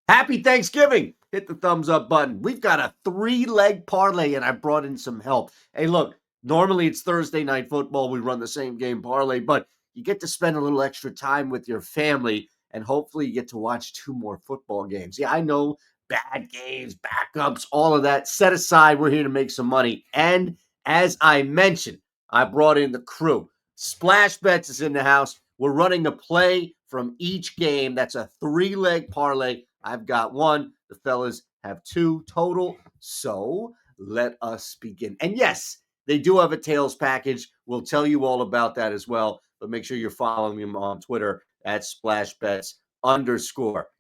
Happy Thanksgiving. Hit the thumbs up button. We've got a 3-leg parlay, and I brought in some help. Hey, look, normally it's Thursday night football. We run the same game parlay, but you get to spend a little extra time with your family, and hopefully you get to watch 2 more football games. Yeah, I know bad games, backups, all of that. Set aside, we're here to make some money. And as I mentioned, I brought in the crew. Splash Bets is in the house. We're running a play from each game. That's a 3-leg parlay. I've got one. The fellas have 2 total. So let us begin. And yes, they do have a tails package. We'll tell you all about that as well. But make sure you're following them on Twitter at splashbets_.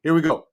Here we go.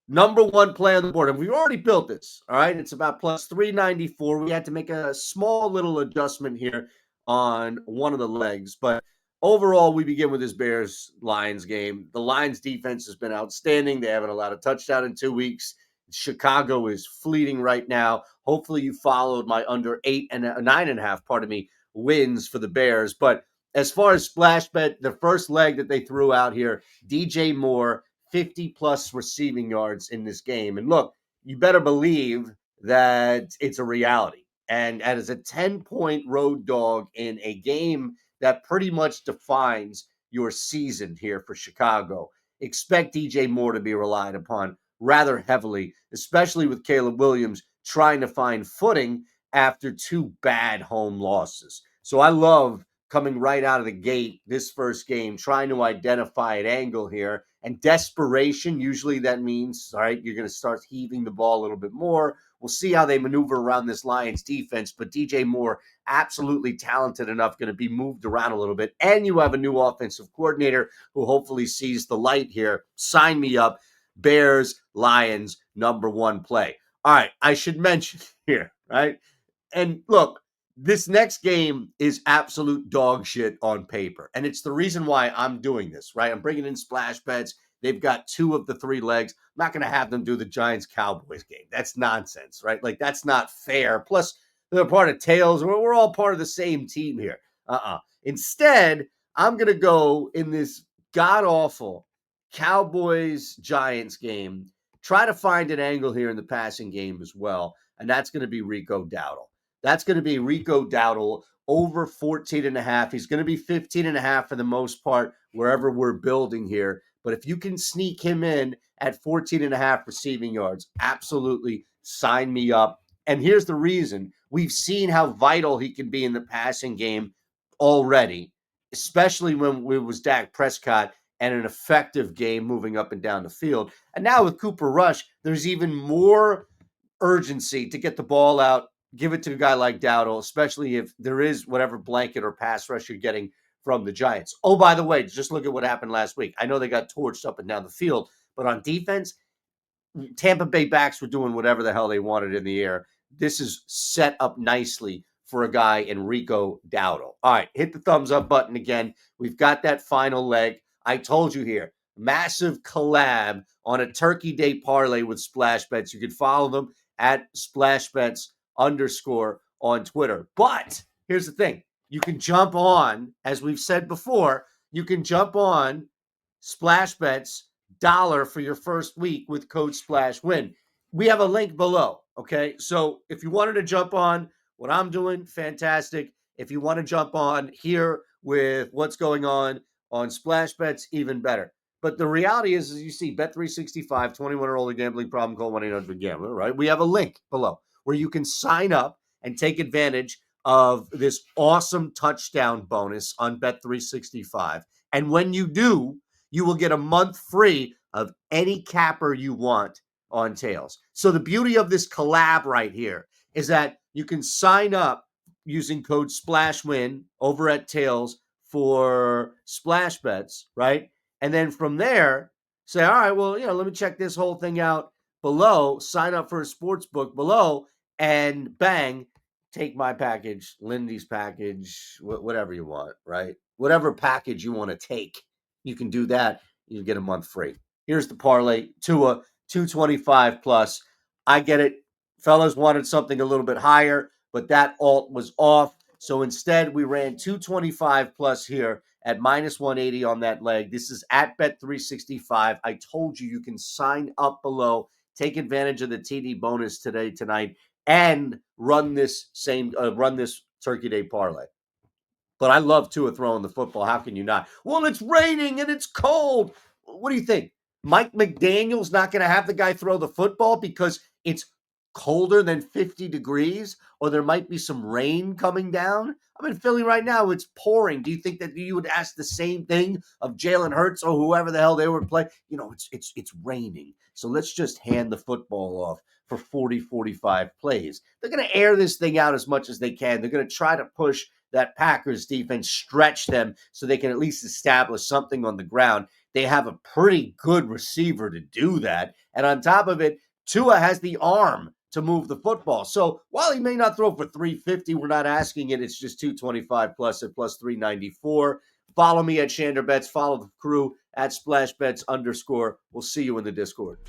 Number 1 play on the board. And we've already built this. All right. It's about plus 394. We had to make a small little adjustment here on one of the legs. But overall, we begin with this Bears-Lions game. The Lions defense has been outstanding. They haven't allowed a touchdown in 2 weeks. Chicago is fleeting right now. Hopefully you followed my under 9.5, wins for the Bears. But as far as splash bet, the first leg that they threw out here, DJ Moore, 50-plus receiving yards in this game. And look, you better believe that it's a reality. And as a 10-point road dog in a game that pretty much defines your season here for Chicago, expect DJ Moore to be relied upon rather heavily, especially with Caleb Williams trying to find footing after 2 bad home losses. So I love coming right out of the gate this first game, trying to identify an angle here. And desperation, usually that means, all right, you're going to start heaving the ball a little bit more. We'll see how they maneuver around this Lions defense. But DJ Moore, absolutely talented enough, going to be moved around a little bit. And you have a new offensive coordinator who hopefully sees the light here. Sign me up. Bears, Lions, number 1 play. All right, I should mention here, right? And look, this next game is absolute dog shit on paper. And it's the reason why I'm doing this, right? I'm bringing in splash bets. They've got 2 of the 3 legs. I'm not going to have them do the Giants-Cowboys game. That's nonsense, right? Like, that's not fair. Plus, they're part of tails. We're all part of the same team here. Instead, I'm going to go in this god-awful Cowboys-Giants game, try to find an angle here in the passing game as well. And that's going to be Rico Dowdle. That's going to be Rico Dowdle over 14.5. He's going to be 15.5 for the most part, wherever we're building here. But if you can sneak him in at 14.5 receiving yards, absolutely sign me up. And here's the reason. We've seen how vital he can be in the passing game already, especially when it was Dak Prescott and an effective game moving up and down the field. And now with Cooper Rush, there's even more urgency to get the ball out, give it to a guy like Dowdle, especially if there is whatever blanket or pass rush you're getting from the Giants. Oh, by the way, just look at what happened last week. I know they got torched up and down the field, but on defense, Tampa Bay backs were doing whatever the hell they wanted in the air. This is set up nicely for a guy in Rico Dowdle. All right, hit the thumbs up button again. We've got that final leg. I told you here, massive collab on a Turkey Day parlay with Splash Bets. You can follow them at splashbets_, on Twitter. But here's the thing. You can jump on, as we've said before, you can jump on Splash Bets $1 for your first week with code SplashWin. We have a link below, okay? So if you wanted to jump on what I'm doing, fantastic. If you want to jump on here with what's going on Splash Bets, even better. But the reality is, as you see, Bet365, 21 or older, gambling problem, call 1-800-GAMBLER, right? We have a link below where you can sign up and take advantage of this awesome touchdown bonus on Bet365. And when you do, you will get a month free of any capper you want on tails. So the beauty of this collab right here is that you can sign up using code SplashWin over at Tails for Splash Bets, right? And then from there, say, all right, well, let me check this whole thing out below, sign up for a sports book below, and bang, take my package, Lindy's package, whatever you want, right? Whatever package you want to take, you can do that. You get a month free. Here's the parlay, Tua, 225 plus. I get it. Fellas wanted something a little bit higher, but that alt was off. So instead, we ran 225 plus here at minus 180 on that leg. This is at Bet365. I told you can sign up below, take advantage of the TD bonus tonight, and run this Turkey Day parlay. But I love Tua throwing the football. How can you not? Well, it's raining and it's cold. What do you think? Mike McDaniel's not going to have the guy throw the football because it's colder than 50 degrees, or there might be some rain coming down? I'm in Philly right now. It's pouring. Do you think that you would ask the same thing of Jalen Hurts or whoever the hell they were playing? It's raining. So let's just hand the football off for 40, 45 plays. They're going to air this thing out as much as they can. They're going to try to push that Packers defense, stretch them so they can at least establish something on the ground. They have a pretty good receiver to do that. And on top of it, Tua has the arm to move the football. So while he may not throw for 350, we're not asking it. It's just 225 plus at plus 394. Follow me at Shander Bets. Follow the crew at SplashBets_. We'll see you in the Discord.